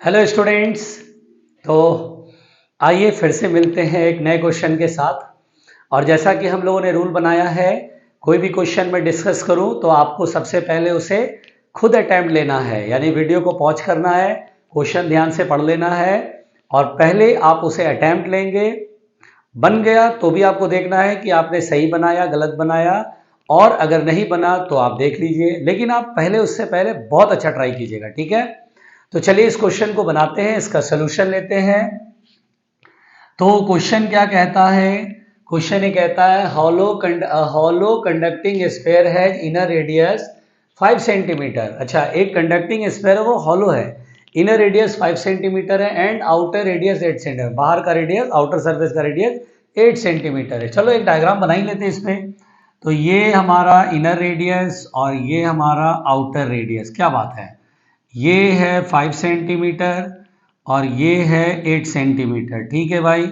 Hello students. तो आइए फिर से मिलते हैं एक नए क्वेश्चन के साथ। और जैसा कि हम लोगों ने रूल बनाया है, कोई भी क्वेश्चन मैं डिस्कस करूं तो आपको सबसे पहले उसे खुद अटेम्प्ट लेना है, यानी वीडियो को पॉज करना है, क्वेश्चन ध्यान से पढ़ लेना है और पहले आप उसे अटेम्प्ट लेंगे। बन गया तो भी आपको देखना है कि आपने सही बनाया गलत बनाया, और अगर नहीं बना तो आप देख लीजिए, लेकिन आप पहले उससे पहले बहुत अच्छा ट्राई कीजिएगा, ठीक है। तो चलिए इस क्वेश्चन को बनाते हैं, इसका सोल्यूशन लेते हैं। तो क्वेश्चन क्या कहता है? क्वेश्चन ये कहता है hollow conducting sphere has inner radius 5 centimetre. अच्छा, एक कंडक्टिंग स्फीयर है वो हॉलो है, इनर रेडियस 5 सेंटीमीटर है एंड आउटर रेडियस 8 सेंटीमीटर। बाहर का रेडियस, आउटर सरफेस का रेडियस 8 सेंटीमीटर है। चलो एक डायग्राम बना ही लेते हैं इसमें। तो ये हमारा इनर रेडियस और ये हमारा आउटर रेडियस, क्या बात है, ये है 5 सेंटीमीटर और ये है 8 सेंटीमीटर, ठीक है भाई।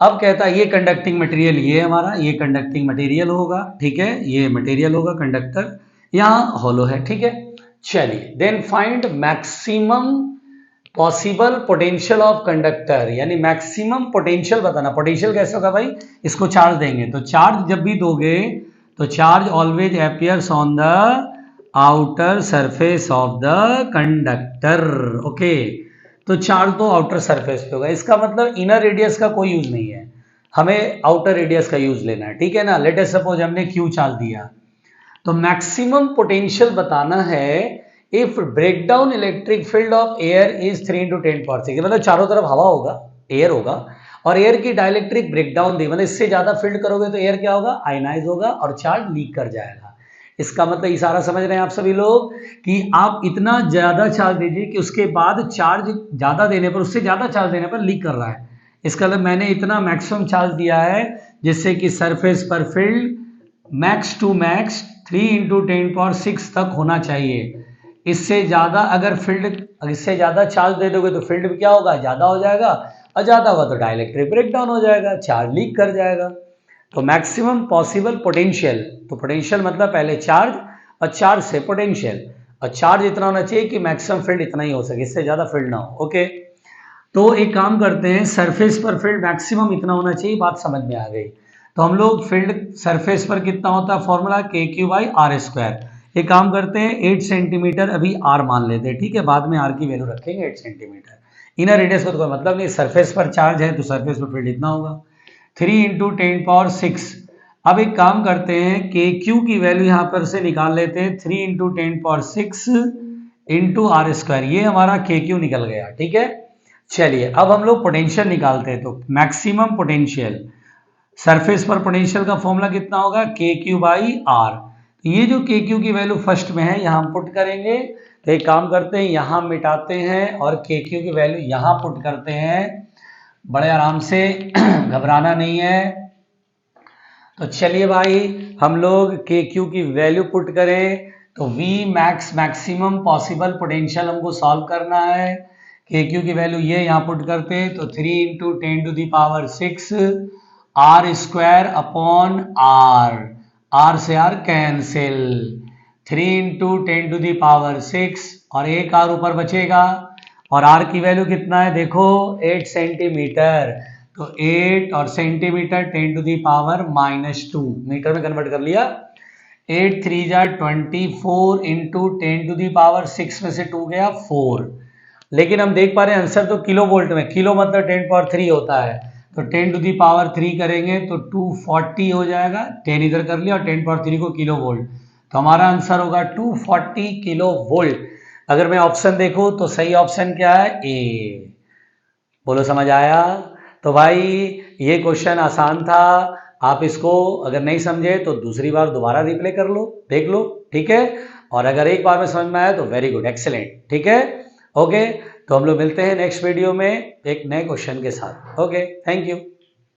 अब कहता है ये कंडक्टिंग मटेरियल, ये हमारा ये कंडक्टिंग मटेरियल होगा, ठीक है, ये मटेरियल होगा कंडक्टर, यहाँ होलो है, ठीक है। चलिए then find maximum possible potential of conductor, यानी मैक्सिमम पोटेंशियल बताना। पोटेंशियल कैसे होगा भाई? इसको चार्ज देंगे तो चार्ज जब भी दोगे तो charge always appears on the outer surface of the conductor. Okay, तो चार्ज तो आउटर सरफेस पे होगा, इसका मतलब इनर रेडियस का कोई यूज नहीं है, हमें आउटर रेडियस का यूज लेना है, ठीक है ना। लेट अस सपोज हमने क्यू चार्ज दिया, तो मैक्सिमम पोटेंशियल बताना है if break down electric field of air is 3 × 10⁶, मतलब चारों तरफ हवा होगा, एयर होगा, और एयर की डाइलेक्ट्रिक ब्रेकडाउन दी, मतलब इससे ज्यादा फील्ड करोगे तो एयर क्या होगा, आयनाइज होगा और चार्ज लीक कर जाएगा। इसका मतलब इशारा समझ रहे हैं आप सभी लोग कि आप इतना ज्यादा चार्ज दीजिए कि उसके बाद चार्ज ज्यादा देने पर, उससे ज्यादा चार्ज देने पर लीक कर रहा है। इसका मतलब मैंने इतना मैक्सिमम चार्ज दिया है जिससे कि सरफेस पर फील्ड मैक्स टू मैक्स 3 × 10⁶ तक होना चाहिए। इससे ज्यादा अगर फील्ड, इससे ज्यादा चार्ज दे दोगे तो फील्ड भी क्या होगा, ज्यादा हो जाएगा, और ज्यादा होगा तो डाइलेक्ट्रिक ब्रेकडाउन हो जाएगा, चार्ज लीक कर जाएगा। तो मैक्सिमम पॉसिबल पोटेंशियल, तो पोटेंशियल मतलब पहले चार्ज और चार्ज से पोटेंशियल, और चार्ज इतना होना चाहिए कि मैक्सिमम फील्ड इतना ही हो सके, इससे ज्यादा फील्ड ना हो। ओके, तो एक काम करते हैं, सरफेस पर फील्ड मैक्सिमम इतना होना चाहिए, बात समझ में आ गई। तो हम लोग फील्ड सरफेस पर कितना होता है, फॉर्मूला KQ/R²। एक काम करते हैं 8 सेंटीमीटर अभी R मान लेते हैं, ठीक है, बाद में R की वैल्यू रखेंगे 8 सेंटीमीटर। इनर रेडियस का तो कोई मतलब नहीं, सरफेस पर चार्ज है तो सरफेस पर फील्ड इतना होगा, 3 × 10⁶। अब एक काम करते हैं, KQ की वैल्यू यहां पर से निकाल लेते हैं, 3 × 10⁶ × R², ये हमारा KQ निकल गया, ठीक है। चलिए अब हम लोग पोटेंशियल निकालते हैं, तो मैक्सिमम पोटेंशियल, सरफेस पर पोटेंशियल का फॉर्मूला कितना होगा, KQ/R। ये जो KQ की वैल्यू फर्स्ट में है यहां पुट करेंगे, तो एक काम करते हैं यहां मिटाते हैं और KQ की वैल्यू यहां पुट करते हैं, बड़े आराम से घबराना नहीं है। तो चलिए भाई हम लोग KQ की वैल्यू पुट करें, तो V max, maximum possible potential हमको सॉल्व करना है। KQ की वैल्यू ये यहाँ पुट करते हैं, तो 3 × 10⁶ R²/R, R से R कैंसिल, 3 × 10⁶, और एक R ऊपर बचेगा, और R की वैल्यू कितना है देखो, 8 सेंटीमीटर, तो 8 और सेंटीमीटर 10⁻⁻², मीटर में कन्वर्ट कर लिया, 8 × 3 = 24 × 10⁻6 में से 2 गया 4। लेकिन हम देख पा रहे हैं आंसर तो किलो वोल्ट में, किलो मतलब 10⁻³ होता है, तो 10⁻³ करेंगे तो 240 हो जाएगा, 10 इधर कर लिया और 10⁻³ को किलो वोल्ट, तो हमारा आंसर होगा 240 किलो वोल्ट। अगर मैं ऑप्शन देखूं तो सही ऑप्शन क्या है, ए। बोलो समझ आया? तो भाई ये क्वेश्चन आसान था, आप इसको अगर नहीं समझे तो दूसरी बार दोबारा रिप्ले कर लो, देख लो, ठीक है। और अगर एक बार में समझ में आया तो वेरी गुड, एक्सीलेंट, ठीक है। ओके, तो हम लोग मिलते हैं नेक्स्ट वीडियो में एक नए क्वेश्चन के साथ। Okay, thank you.